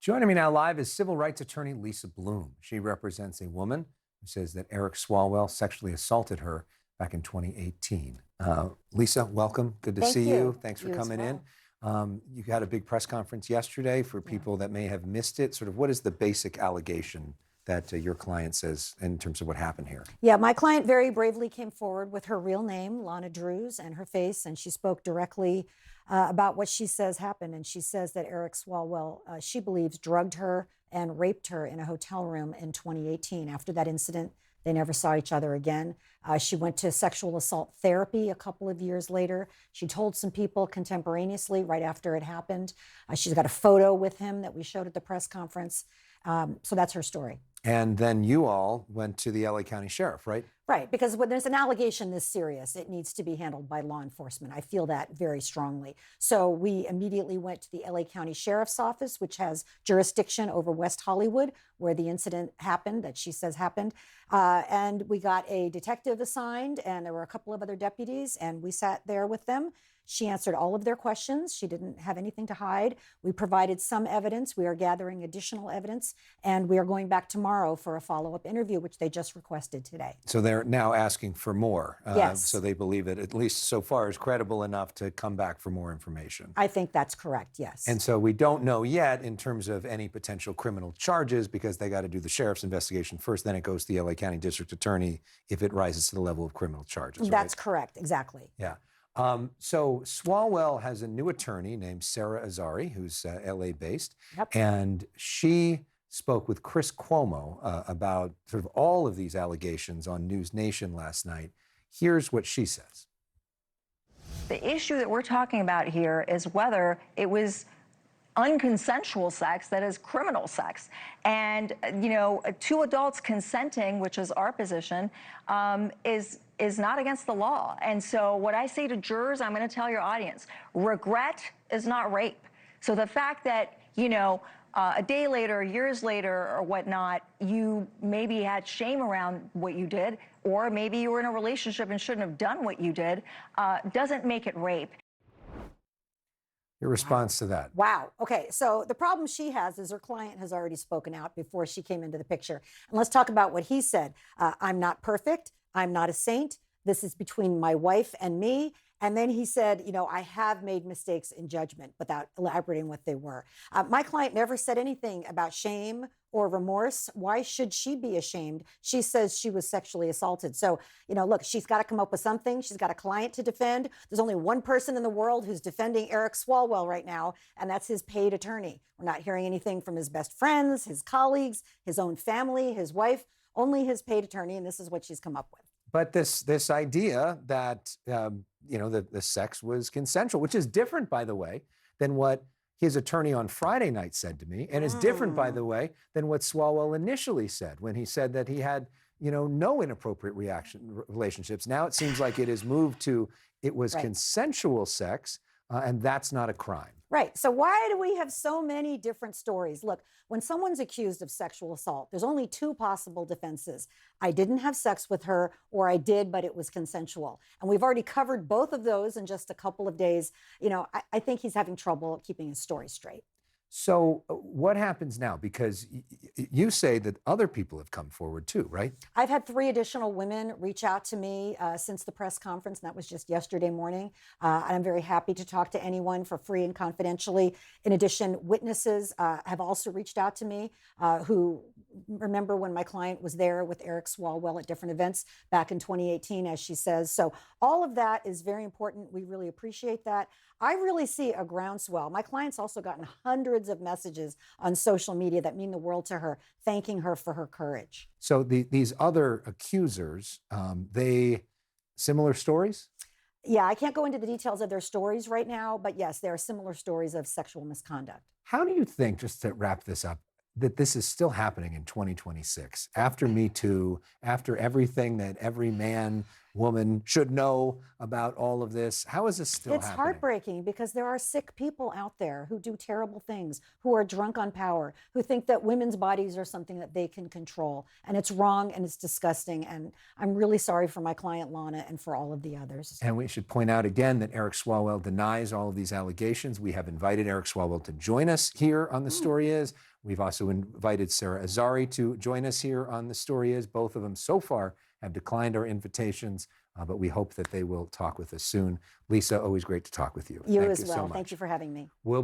Joining me now live is civil rights attorney Lisa Bloom. She represents a woman who says that Eric Swalwell sexually assaulted her back in 2018. Lisa, welcome. Good to see you. Thanks for coming in. You had a big press conference yesterday for people that may have missed it. Sort of what is the basic allegation that your client says in terms of what happened here? Yeah, my client very bravely came forward with her real name, Lana Drews, and her face, and she spoke directly about what she says happened. And she says that Eric Swalwell, she believes, drugged her and raped her in a hotel room in 2018. After that incident, they never saw each other again. She went to sexual assault therapy a couple of years later. She told some people contemporaneously right after it happened. She's got a photo with him that we showed at the press conference. So that's her story. And then you all went to the LA County Sheriff, right? Right, because when there's an allegation this serious, it needs to be handled by law enforcement. I feel that very strongly. So we immediately went to the LA County Sheriff's Office, which has jurisdiction over West Hollywood, where the incident happened, that she says happened. And we got a detective assigned, and there were a couple of other deputies, and we sat there with them. She answered all of their questions. She didn't have anything to hide. We provided some evidence. We are gathering additional evidence, and we are going back tomorrow for a follow-up interview, which they just requested today. So they're now asking for more. Yes. So they believe it, at least so far, is credible enough to come back for more information. I think that's correct, yes. And so we don't know yet in terms of any potential criminal charges because they got to do the sheriff's investigation first, then it goes to the LA County District Attorney if it rises to the level of criminal charges. That's right? correct, exactly. Yeah. So Swalwell has a new attorney named Sarah Azari, who's LA based, and she spoke with Chris Cuomo about sort of all of these allegations on News Nation last night. Here's what she says. The issue that we're talking about here is whether it was unconsensual sex that is criminal sex. And, you know, two adults consenting, which is our position, is not against the law. And so what I say to jurors, I'm going to tell your audience, regret is not rape. So the fact that, you know, a day later, years later, or whatnot, you maybe had shame around what you did, or maybe you were in a relationship and shouldn't have done what you did, doesn't make it rape. Your response to that? Wow. Okay. So the problem she has is her client has already spoken out before she came into the picture. And let's talk about what he said. I'm not perfect. I'm not a saint. This is between my wife and me. And then he said, you know, I have made mistakes in judgment without elaborating what they were. My client never said anything about shame or remorse. Why should she be ashamed? She says she was sexually assaulted. So, you know, look, she's got to come up with something. She's got a client to defend. There's only one person in the world who's defending Eric Swalwell right now, and that's his paid attorney. We're not hearing anything from his best friends, his colleagues, his own family, his wife, only his paid attorney, and this is what she's come up with. But this idea that, you know, the sex was consensual, which is different, by the way, than what his attorney on Friday night said to me, and is different, by the way, than what Swalwell initially said when he said that he had, you know, no inappropriate relationships. Now it seems like it has moved to it was consensual sex, and that's not a crime. Right. So why do we have so many different stories? Look, when someone's accused of sexual assault, there's only two possible defenses. I didn't have sex with her, or I did, but it was consensual. And we've already covered both of those in just a couple of days. You know, I think he's having trouble keeping his story straight. So what happens now? Because you say that other people have come forward too, right? I've had 3 additional women reach out to me since the press conference, and that was just yesterday morning. I'm very happy to talk to anyone for free and confidentially. In addition, witnesses have also reached out to me who remember when my client was there with Eric Swalwell at different events back in 2018, as she says. So all of that is very important. We really appreciate that. I really see a groundswell. My client's also gotten hundreds of messages on social media that mean the world to her, thanking her for her courage. So these other accusers, they similar stories? Yeah, I can't go into the details of their stories right now, but yes, there are similar stories of sexual misconduct. How do you think, just to wrap this up, that this is still happening in 2026, after Me Too, after everything that every man, woman should know about all of this? How is this still happening? It's heartbreaking because there are sick people out there who do terrible things, who are drunk on power, who think that women's bodies are something that they can control. And it's wrong and it's disgusting. And I'm really sorry for my client, Lana, and for all of the others. And we should point out again that Eric Swalwell denies all of these allegations. We have invited Eric Swalwell to join us here on The Story Is. We've also invited Sarah Azari to join us here on The Story Is. Both of them so far have declined our invitations, but we hope that they will talk with us soon. Lisa, always great to talk with you. You Thank as you well. so much. Thank you for having me. We'll